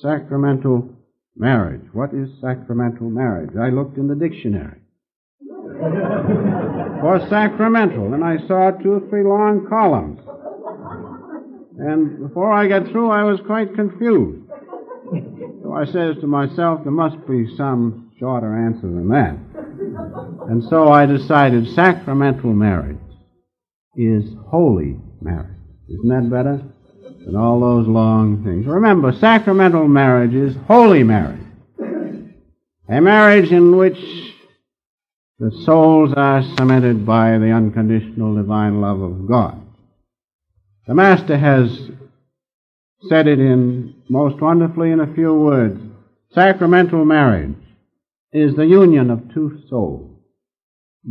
sacramental marriage. What is sacramental marriage? I looked in the dictionary for sacramental, and I saw 2 or 3 long columns. And before I got through, I was quite confused. So I says to myself, there must be some shorter answer than that. And so I decided sacramental marriage is holy marriage. Isn't that better than all those long things? Remember, sacramental marriage is holy marriage. A marriage in which the souls are cemented by the unconditional divine love of God. The Master has said it most wonderfully in a few words. Sacramental marriage is the union of 2 souls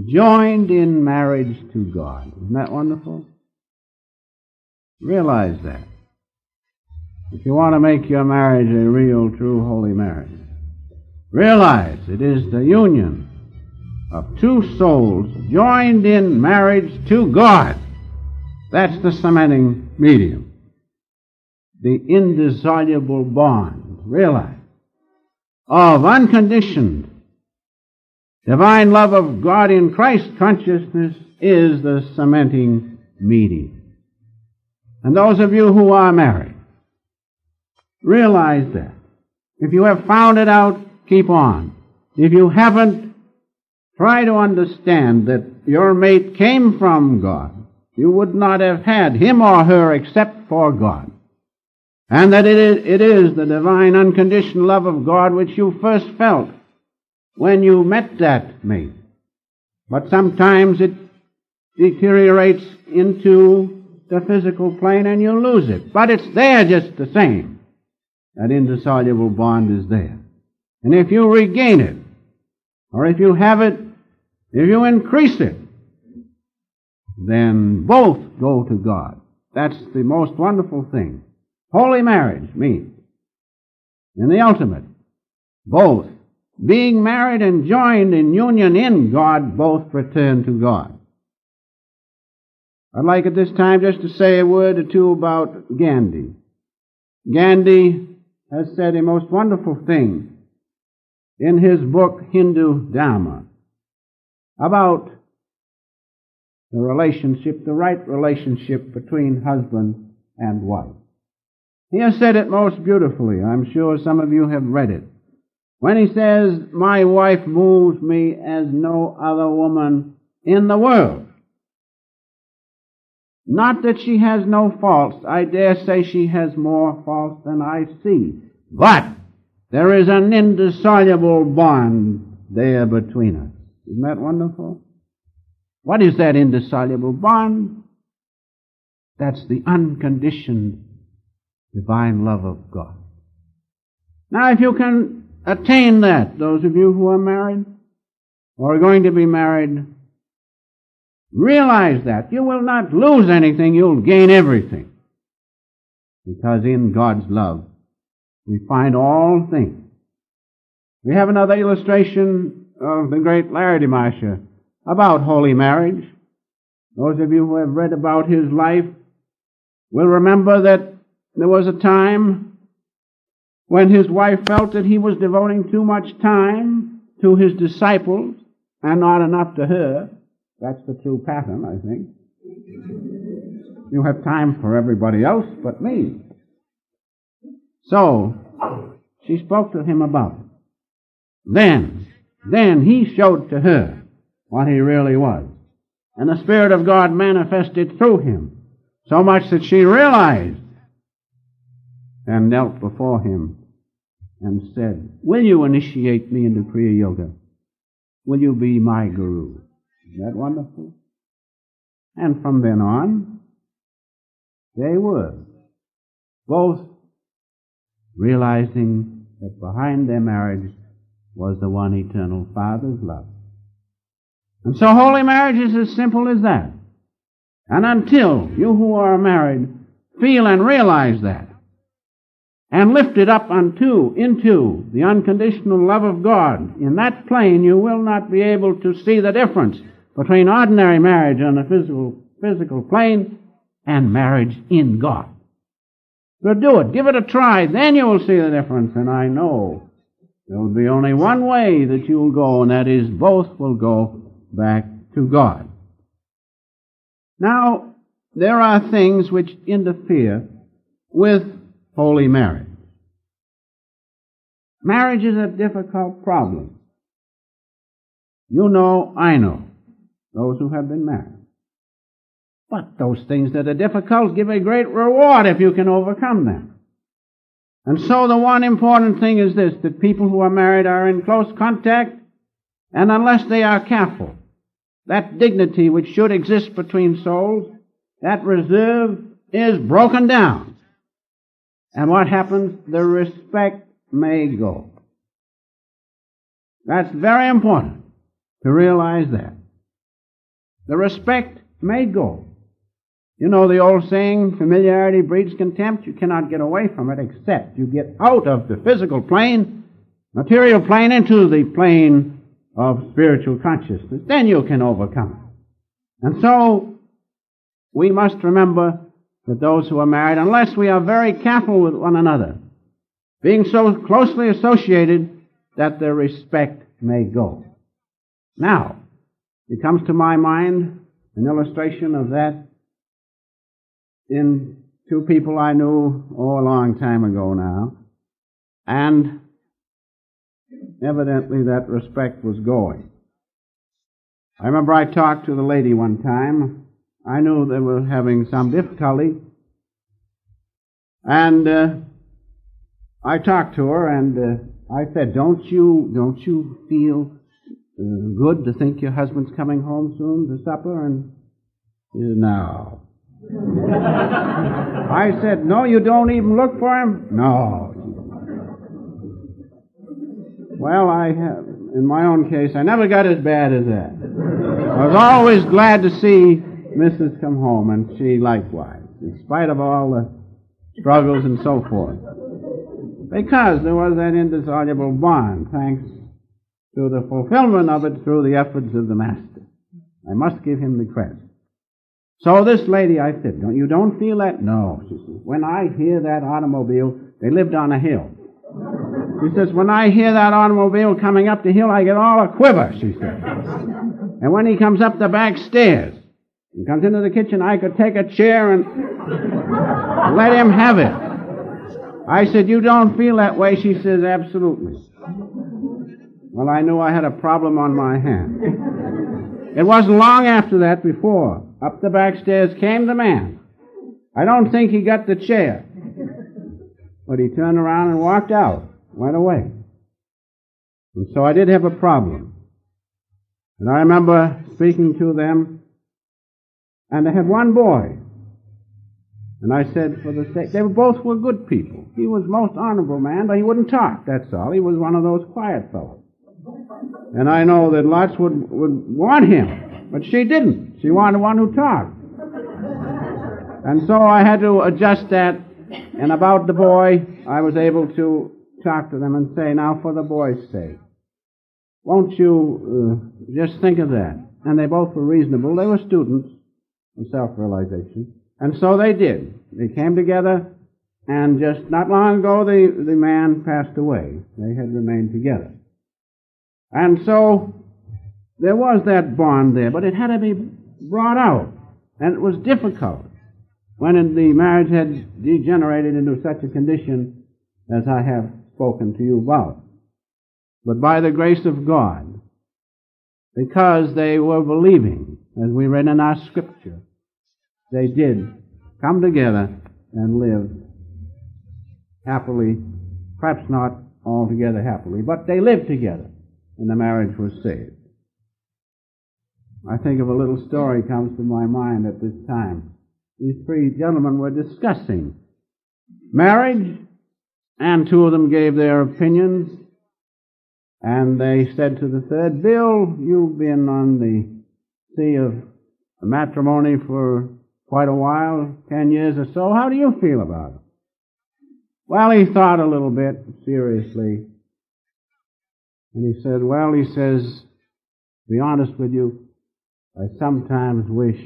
joined in marriage to God. Isn't that wonderful? Realize that. If you want to make your marriage a real, true, holy marriage, realize it is the union of 2 souls joined in marriage to God. That's the cementing medium. The indissoluble bond, realize, of unconditioned divine love of God in Christ consciousness is the cementing medium. And those of you who are married, realize that. If you have found it out, keep on. If you haven't, try to understand that your mate came from God. You would not have had him or her except for God. And that it is the divine unconditional love of God which you first felt when you met that mate. But sometimes it deteriorates into the physical plane and you lose it. But it's there just the same. That indissoluble bond is there. And if you regain it, or if you have it, if you increase it, then both go to God. That's the most wonderful thing. Holy marriage means, in the ultimate, both being married and joined in union in God, both return to God. I'd like at this time just to say a word or two about Gandhi. Gandhi has said a most wonderful thing in his book, Hindu Dharma, about the relationship, the right relationship between husband and wife. He has said it most beautifully. I'm sure some of you have read it. When he says, "My wife moves me as no other woman in the world." Not that she has no faults. I dare say she has more faults than I see. But there is an indissoluble bond there between us. Isn't that wonderful? What is that indissoluble bond? That's the unconditioned divine love of God. Now, if you can attain that, those of you who are married or are going to be married, realize that. You will not lose anything, you'll gain everything. Because in God's love, we find all things. We have another illustration of the great Larry DeMarcia about holy marriage. Those of you who have read about his life will remember that there was a time when his wife felt that he was devoting too much time to his disciples and not enough to her. That's the true pattern, I think. You have time for everybody else but me. So, she spoke to him about it. Then he showed to her what he really was. And the Spirit of God manifested through him, so much that she realized and knelt before him and said, "Will you initiate me into Kriya Yoga? Will you be my guru?" Isn't that wonderful? And from then on, they were both realizing that behind their marriage was the one eternal Father's love. And so holy marriage is as simple as that. And until you who are married feel and realize that, and lift it up into the unconditional love of God, in that plane you will not be able to see the difference between ordinary marriage on the physical plane and marriage in God. So do it. Give it a try. Then you will see the difference. And I know there will be only one way that you will go, and that is both will go back to God. Now, there are things which interfere with holy marriage. Marriage is a difficult problem. You know, I know, those who have been married. But those things that are difficult give a great reward if you can overcome them. And so the one important thing is this, that people who are married are in close contact, and unless they are careful, that dignity which should exist between souls, that reserve is broken down. And what happens? The respect may go. That's very important to realize that. The respect may go. You know the old saying, familiarity breeds contempt. You cannot get away from it except you get out of the physical plane, material plane, into the plane of spiritual consciousness. Then you can overcome it. And so, we must remember that those who are married, unless we are very careful with one another, being so closely associated, that the respect may go. Now, it comes to my mind an illustration of that in two people I knew, a long time ago now, and evidently that respect was going. I remember I talked to the lady one time. I knew they were having some difficulty, and I talked to her, and I said, don't you feel good to think your husband's coming home soon to supper? And she said, no. I said, no, you don't even look for him? No. Well, in my own case, I never got as bad as that. I was always glad to see Mrs. come home, and she likewise, in spite of all the struggles and so forth. Because there was that indissoluble bond, thanks to the fulfillment of it through the efforts of the Master. I must give him the credit. So this lady, I said, you don't feel that? No, she says. When I hear that automobile, they lived on a hill. She says, when I hear that automobile coming up the hill, I get all a quiver, she said. And when he comes up the back stairs and comes into the kitchen, I could take a chair and let him have it. I said, you don't feel that way? She says, absolutely. Well, I knew I had a problem on my hands. It wasn't long after that before up the back stairs came the man. I don't think he got the chair. But he turned around and walked out, went away. And so I did have a problem. And I remember speaking to them, and they had one boy. And I said, for the sake, they both were good people. He was a most honorable man, but he wouldn't talk, that's all. He was one of those quiet fellows. And I know that lots would want him, but she didn't. She wanted one who talked. And so I had to adjust that. And about the boy, I was able to talk to them and say, now for the boy's sake, won't you just think of that? And they both were reasonable. They were students of self-realization. And so they did. They came together, and just not long ago the man passed away. They had remained together. And so there was that bond there, but it had to be brought out. And it was difficult when the marriage had degenerated into such a condition as I have spoken to you about. But by the grace of God, because they were believing, as we read in our scripture, they did come together and live happily, perhaps not altogether happily, but they lived together, and the marriage was saved. I think of a little story comes to my mind at this time. These three gentlemen were discussing marriage, and two of them gave their opinions, and they said to the third, Bill, you've been on the sea of matrimony for quite a while, 10 years or so. How do you feel about it? Well, he thought a little bit seriously, and he said, well, he says, to be honest with you, I sometimes wish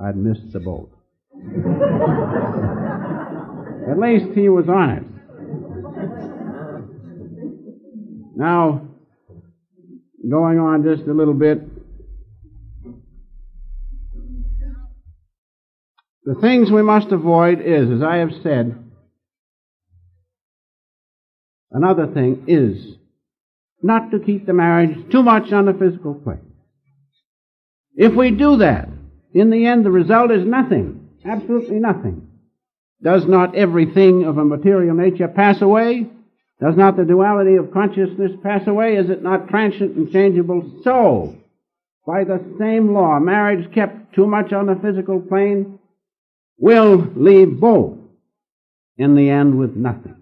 I'd missed the boat. At least he was honest. Now, going on just a little bit, the things we must avoid is, as I have said, another thing is not to keep the marriage too much on the physical plane. If we do that, in the end the result is nothing, absolutely nothing. Does not everything of a material nature pass away? Does not the duality of consciousness pass away? Is it not transient and changeable? So, by the same law, marriage kept too much on the physical plane will leave both in the end with nothing.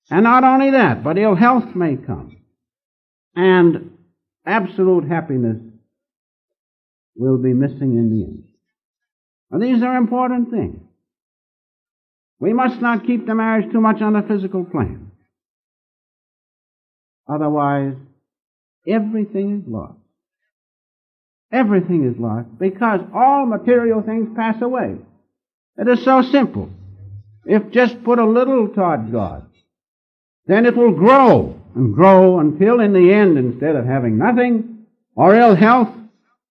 And not only that, but ill health may come. And absolute happiness will be missing in the end. Now, these are important things. We must not keep the marriage too much on the physical plane. Otherwise, everything is lost. Everything is lost because all material things pass away. It is so simple. If just put a little toward God, then it will grow and grow until in the end, instead of having nothing or ill health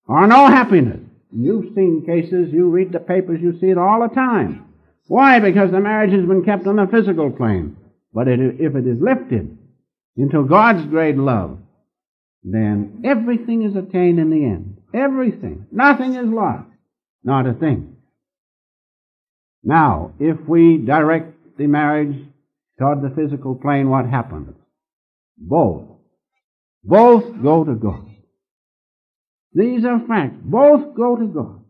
or no happiness. You've seen cases, you read the papers, you see it all the time. Why? Because the marriage has been kept on the physical plane. But if it is lifted into God's great love, then everything is attained in the end. Everything. Nothing is lost. Not a thing. Now, if we direct the marriage toward the physical plane, what happens? Both go to God. These are facts. Both go to God.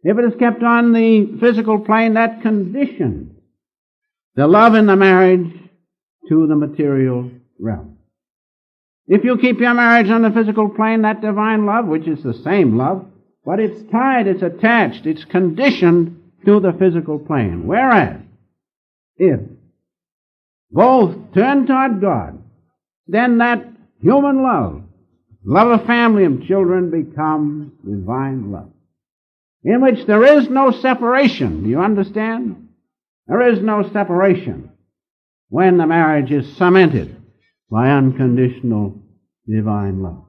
If it is kept on the physical plane, that conditions the love in the marriage to the material realm. If you keep your marriage on the physical plane, that divine love, which is the same love, but it's tied, it's attached, it's conditioned to the physical plane. Whereas, if both turn toward God, then that human love, love of family and children, becomes divine love, in which there is no separation. Do you understand? There is no separation when the marriage is cemented by unconditional divine love.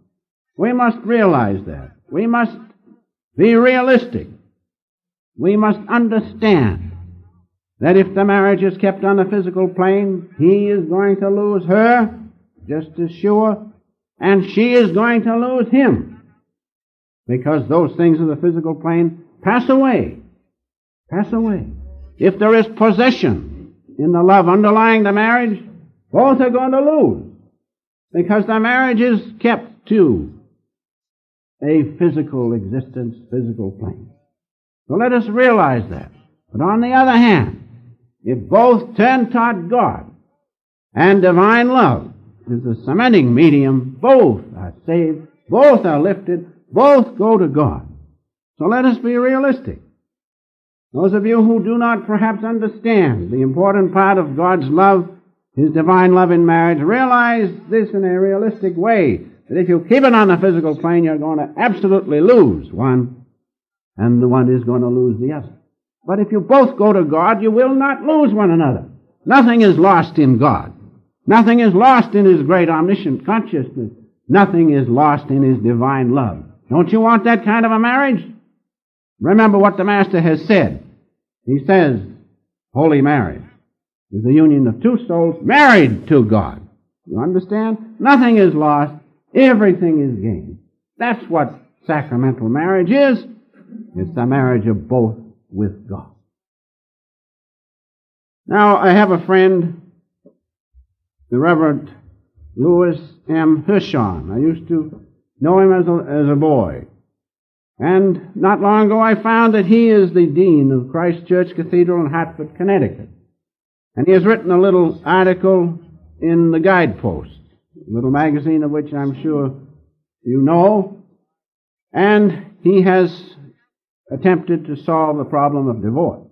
We must realize that. We must be realistic. We must understand that if the marriage is kept on the physical plane, he is going to lose her, just as sure, and she is going to lose him, because those things of the physical plane pass away. Pass away. If there is possession in the love underlying the marriage, both are going to lose, because the marriage is kept to a physical existence, physical plane. So let us realize that. But on the other hand, if both turn toward God and divine love is the cementing medium, both are saved, both are lifted, both go to God. So let us be realistic. Those of you who do not perhaps understand the important part of God's love, His divine love in marriage, realize this in a realistic way, that if you keep it on the physical plane, you're going to absolutely lose one, and the one is going to lose the other. But if you both go to God, you will not lose one another. Nothing is lost in God. Nothing is lost in His great omniscient consciousness. Nothing is lost in His divine love. Don't you want that kind of a marriage? Remember what the Master has said. He says, holy marriage is the union of two souls married to God. You understand? Nothing is lost. Everything is gained. That's what sacramental marriage is. It's the marriage of both with God. Now, I have a friend, the Reverend Louis M. Hirschon. I used to know him as a boy. And not long ago I found that he is the Dean of Christ Church Cathedral in Hartford, Connecticut. And he has written a little article in the Guidepost, a little magazine of which I'm sure you know. And he has attempted to solve the problem of divorce.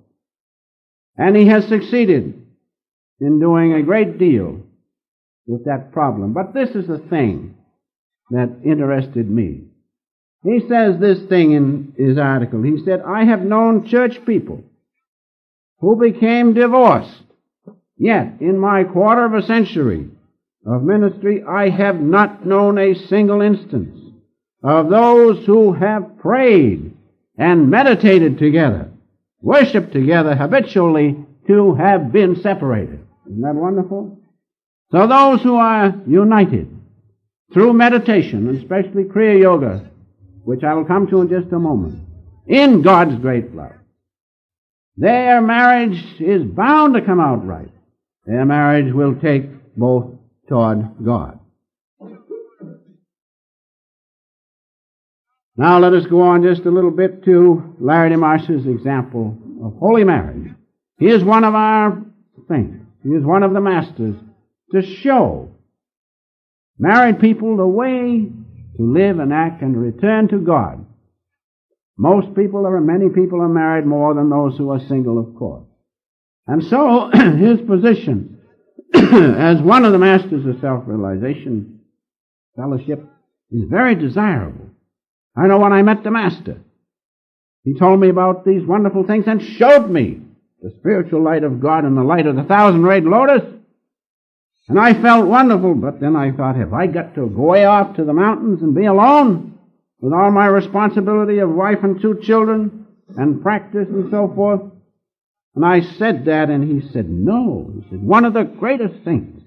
And he has succeeded in doing a great deal with that problem. But this is the thing that interested me. He says this thing in his article. He said, I have known church people who became divorced. Yet, in my quarter of a century of ministry, I have not known a single instance of those who have prayed and meditated together, worshiped together habitually, to have been separated. Isn't that wonderful? So those who are united through meditation, and especially Kriya Yoga, which I will come to in just a moment, in God's great love, their marriage is bound to come out right. Their marriage will take both toward God. Now let us go on just a little bit to Larry DeMarsh's example of holy marriage. He is one of our saints. He is one of the masters to show married people the way to live and act and return to God. Many people are married more than those who are single, of course. And so his position as one of the masters of self-realization fellowship is very desirable. I know when I met the master, he told me about these wonderful things and showed me the spiritual light of God and the light of the thousand-rayed lotus. And I felt wonderful, but then I thought, have I got to go way off to the mountains and be alone with all my responsibility of wife and 2 children and practice and so forth? And I said that, and he said, no. He said, one of the greatest things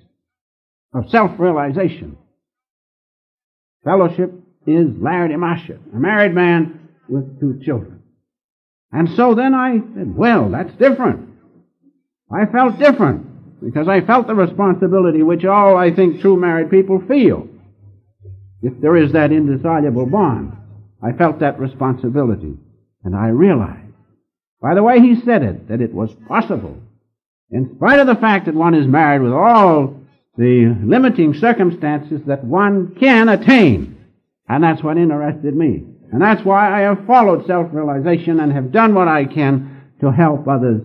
of self-realization, fellowship, is Larry DeMarsh, a married man with 2 children. And so then I said, well, that's different. I felt different, because I felt the responsibility which all, I think, true married people feel. If there is that indissoluble bond, I felt that responsibility, and I realized, by the way he said it, that it was possible, in spite of the fact that one is married with all the limiting circumstances, that one can attain. And that's what interested me. And that's why I have followed self-realization and have done what I can to help others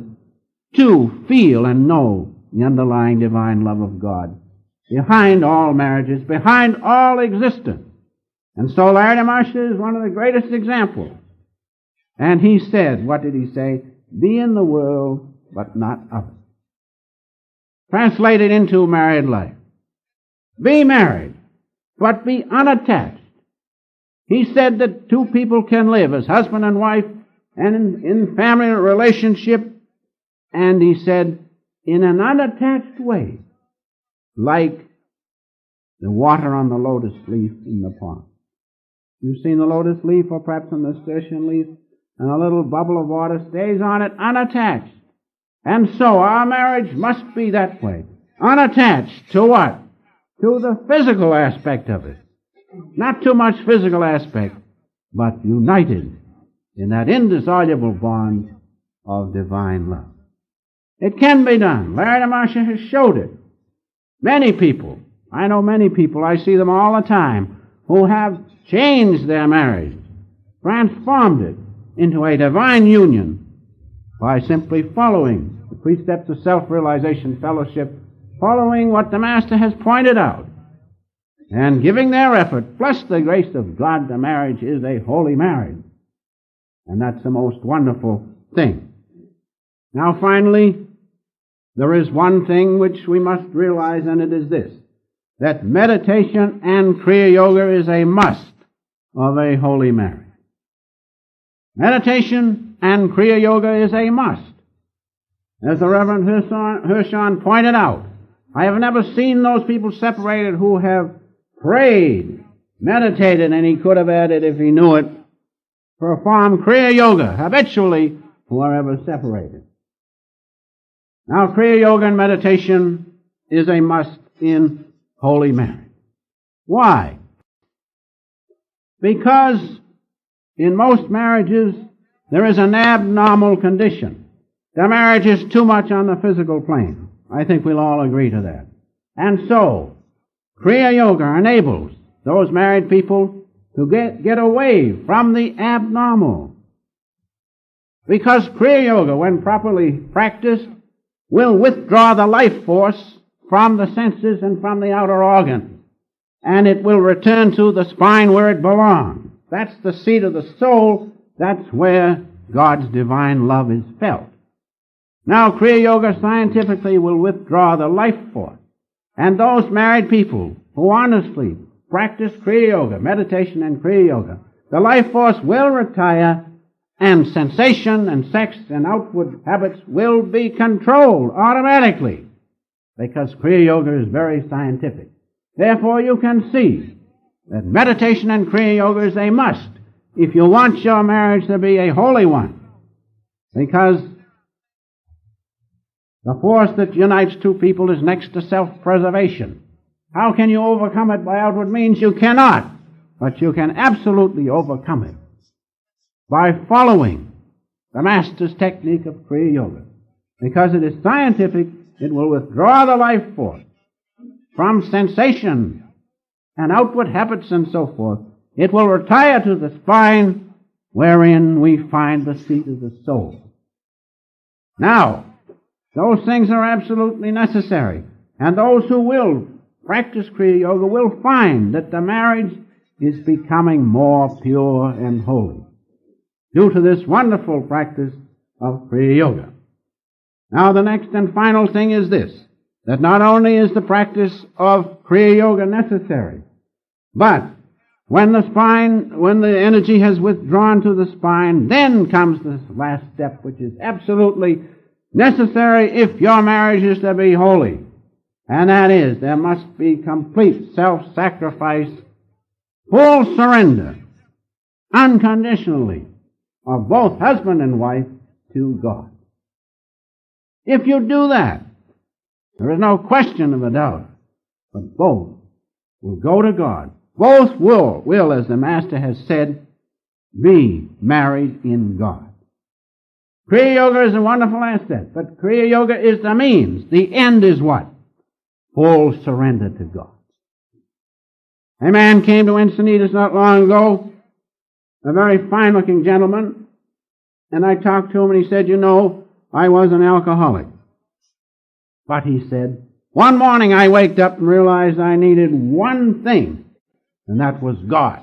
to feel and know the underlying divine love of God behind all marriages, behind all existence. And so Larry DeMarsh is one of the greatest examples. And he said, what did he say? Be in the world, but not of it. Translated into married life. Be married, but be unattached. He said that 2 people can live as husband and wife and in family relationship, and he said, in an unattached way, like the water on the lotus leaf in the pond. You've seen the lotus leaf, or perhaps the nasturtium leaf, and a little bubble of water stays on it unattached. And so our marriage must be that way. Unattached to what? To the physical aspect of it. Not too much physical aspect, but united in that indissoluble bond of divine love. It can be done. Larry DeMarsh has showed it. Many people, I know many people, I see them all the time, who have changed their marriage, transformed it into a divine union by simply following the precepts of self-realization fellowship, following what the Master has pointed out, and giving their effort, plus the grace of God. The marriage is a holy marriage. And that's the most wonderful thing. Now finally, there is one thing which we must realize, and it is this, that meditation and Kriya Yoga is a must of a holy marriage. Meditation and Kriya Yoga is a must. As the Reverend Hirschhorn pointed out, I have never seen those people separated who have prayed, meditated, and he could have added, if he knew it, perform Kriya Yoga habitually, who are ever separated. Now, Kriya Yoga and meditation is a must in holy marriage. Why? Because in most marriages, there is an abnormal condition. The marriage is too much on the physical plane. I think we'll all agree to that. And so, Kriya Yoga enables those married people to get away from the abnormal. Because Kriya Yoga, when properly practiced, will withdraw the life force from the senses and from the outer organs, and it will return to the spine where it belongs. That's the seat of the soul. That's where God's divine love is felt. Now, Kriya Yoga scientifically will withdraw the life force. And those married people who honestly practice Kriya Yoga, meditation and Kriya Yoga, the life force will retire, and sensation and sex and outward habits will be controlled automatically, because Kriya Yoga is very scientific. Therefore, you can see that meditation and Kriya Yoga is a must if you want your marriage to be a holy one, because the force that unites two people is next to self-preservation. How can you overcome it by outward means? You cannot. But you can absolutely overcome it by following the Master's technique of Kriya Yoga. Because it is scientific, it will withdraw the life force from sensation and outward habits and so forth. It will retire to the spine, wherein we find the seat of the soul. Now, those things are absolutely necessary. And those who will practice Kriya Yoga will find that the marriage is becoming more pure and holy due to this wonderful practice of Kriya Yoga. Now, the next and final thing is this, that not only is the practice of Kriya Yoga necessary, but when the energy has withdrawn to the spine, then comes this last step, which is absolutely necessary if your marriage is to be holy. And that is, there must be complete self-sacrifice, full surrender, unconditionally, of both husband and wife to God. If you do that, there is no question of a doubt, but both will go to God. Both will, as the Master has said, be married in God. Kriya Yoga is a wonderful asset, but Kriya Yoga is the means. The end is what? Full surrender to God. A man came to Encinitas not long ago, a very fine-looking gentleman, and I talked to him and he said, you know, I was an alcoholic. But he said, one morning I waked up and realized I needed one thing, and that was God.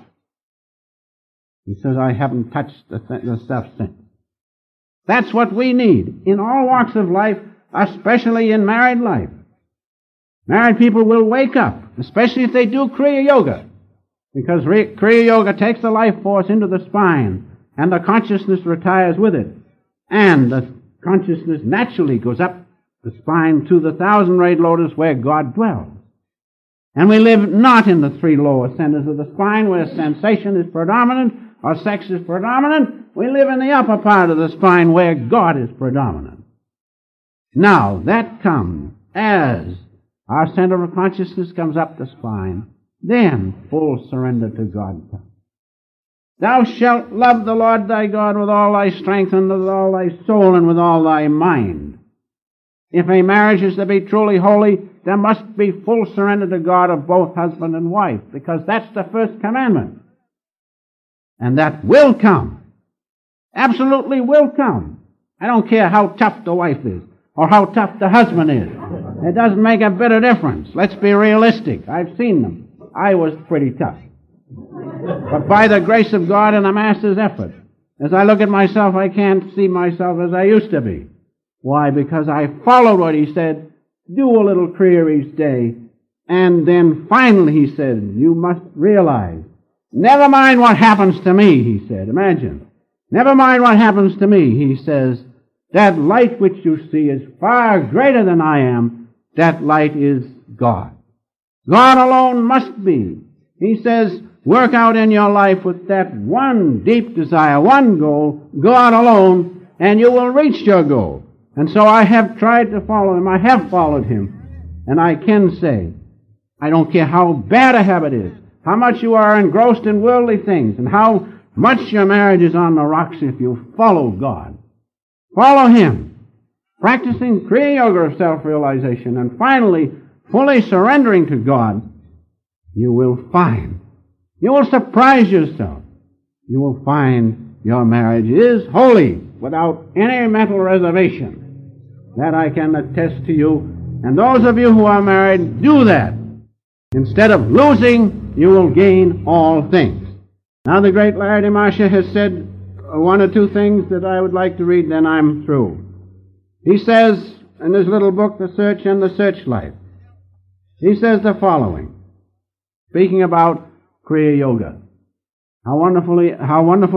He says, I haven't touched the stuff since. That's what we need in all walks of life, especially in married life. Married people will wake up, especially if they do Kriya Yoga, because Kriya Yoga takes the life force into the spine, and the consciousness retires with it, and the consciousness naturally goes up the spine to the thousand-rayed lotus where God dwells. And we live not in the three lower centers of the spine where sensation is predominant or sex is predominant. We live in the upper part of the spine where God is predominant. Now, that comes as our center of consciousness comes up the spine, then full surrender to God comes. Thou shalt love the Lord thy God with all thy strength and with all thy soul and with all thy mind. If a marriage is to be truly holy, there must be full surrender to God of both husband and wife, because that's the first commandment. And that will come. Absolutely will come. I don't care how tough the wife is, or how tough the husband is. It doesn't make a bit of difference. Let's be realistic. I've seen them. I was pretty tough. But by the grace of God and the Master's effort, as I look at myself, I can't see myself as I used to be. Why? Because I followed what he said, do a little Kriya each day, and then finally he said, you must realize, never mind what happens to me, he said. Imagine. Never mind what happens to me, he says. That light which you see is far greater than I am. That light is God. God alone must be. He says, work out in your life with that one deep desire, one goal, God alone, and you will reach your goal. And so I have tried to follow him. I have followed him. And I can say, I don't care how bad a habit is, how much you are engrossed in worldly things, and how much your marriage is on the rocks if you follow God. Follow him, practicing Kriya Yoga of self-realization, and finally, fully surrendering to God, you will find, you will surprise yourself, you will find your marriage is holy without any mental reservation. That I can attest to you. And those of you who are married, do that. Instead of losing, you will gain all things. Now the great Larry DeMarcia has said one or two things that I would like to read, then I'm through. He says in his little book, The Search and the Searchlight, he says the following, speaking about Kriya Yoga. How wonderful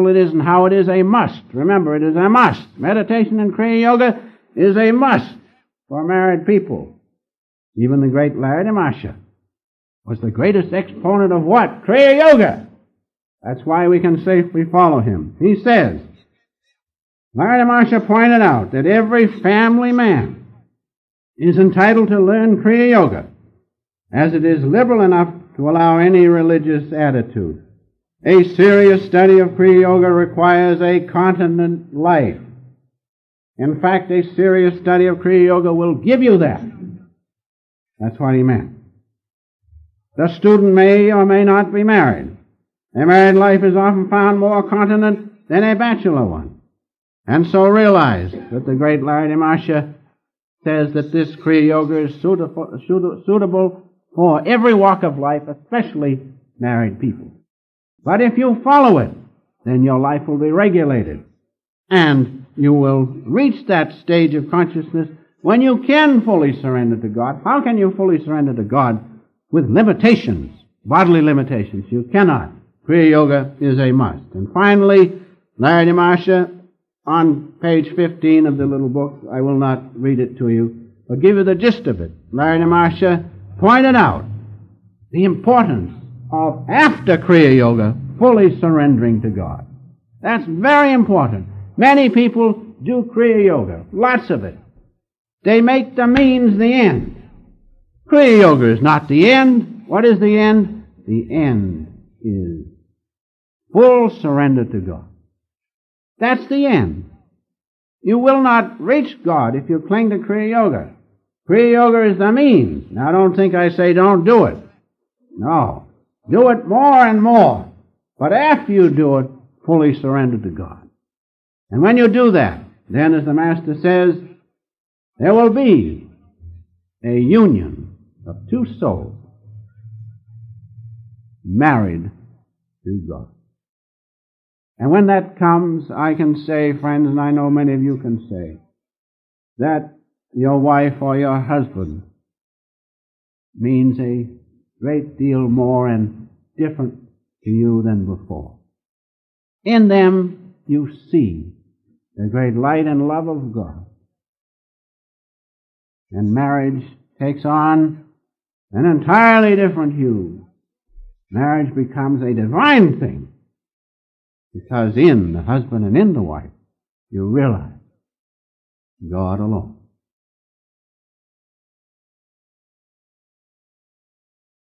it is and how it is a must. Remember, it is a must. Meditation and Kriya Yoga is a must for married people. Even the great Larry Masha was the greatest exponent of what? Kriya Yoga. That's why we can safely follow him. He says, Larry Masha pointed out that every family man is entitled to learn Kriya Yoga, as it is liberal enough to allow any religious attitude. A serious study of Kriya Yoga requires a continent life. In fact, a serious study of Kriya Yoga will give you that. That's what he meant. The student may or may not be married. A married life is often found more continent than a bachelor one. And so realize that the great Larry Masha says that this Kriya Yoga is suitable for every walk of life, especially married people. But if you follow it, then your life will be regulated. And you will reach that stage of consciousness when you can fully surrender to God. How can you fully surrender to God? With limitations, bodily limitations. You cannot. Kriya Yoga is a must. And finally, Larry Masha, on page 15 of the little book, I will not read it to you, but give you the gist of it. Larry Masha pointed out the importance of, after Kriya Yoga, fully surrendering to God. That's very important. Many people do Kriya Yoga, lots of it. They make the means the end. Kriya Yoga is not the end. What is the end? The end is full surrender to God. That's the end. You will not reach God if you cling to Kriya Yoga. Kriya Yoga is the means. Now, don't think I say don't do it. No. Do it more and more. But after you do it, fully surrender to God. And when you do that, then, as the Master says, there will be a union of two souls married to God. And when that comes, I can say, friends, and I know many of you can say, that your wife or your husband means a great deal more and different to you than before. In them you see the great light and love of God. And marriage takes on an entirely different hue. Marriage becomes a divine thing, because in the husband and in the wife you realize God alone.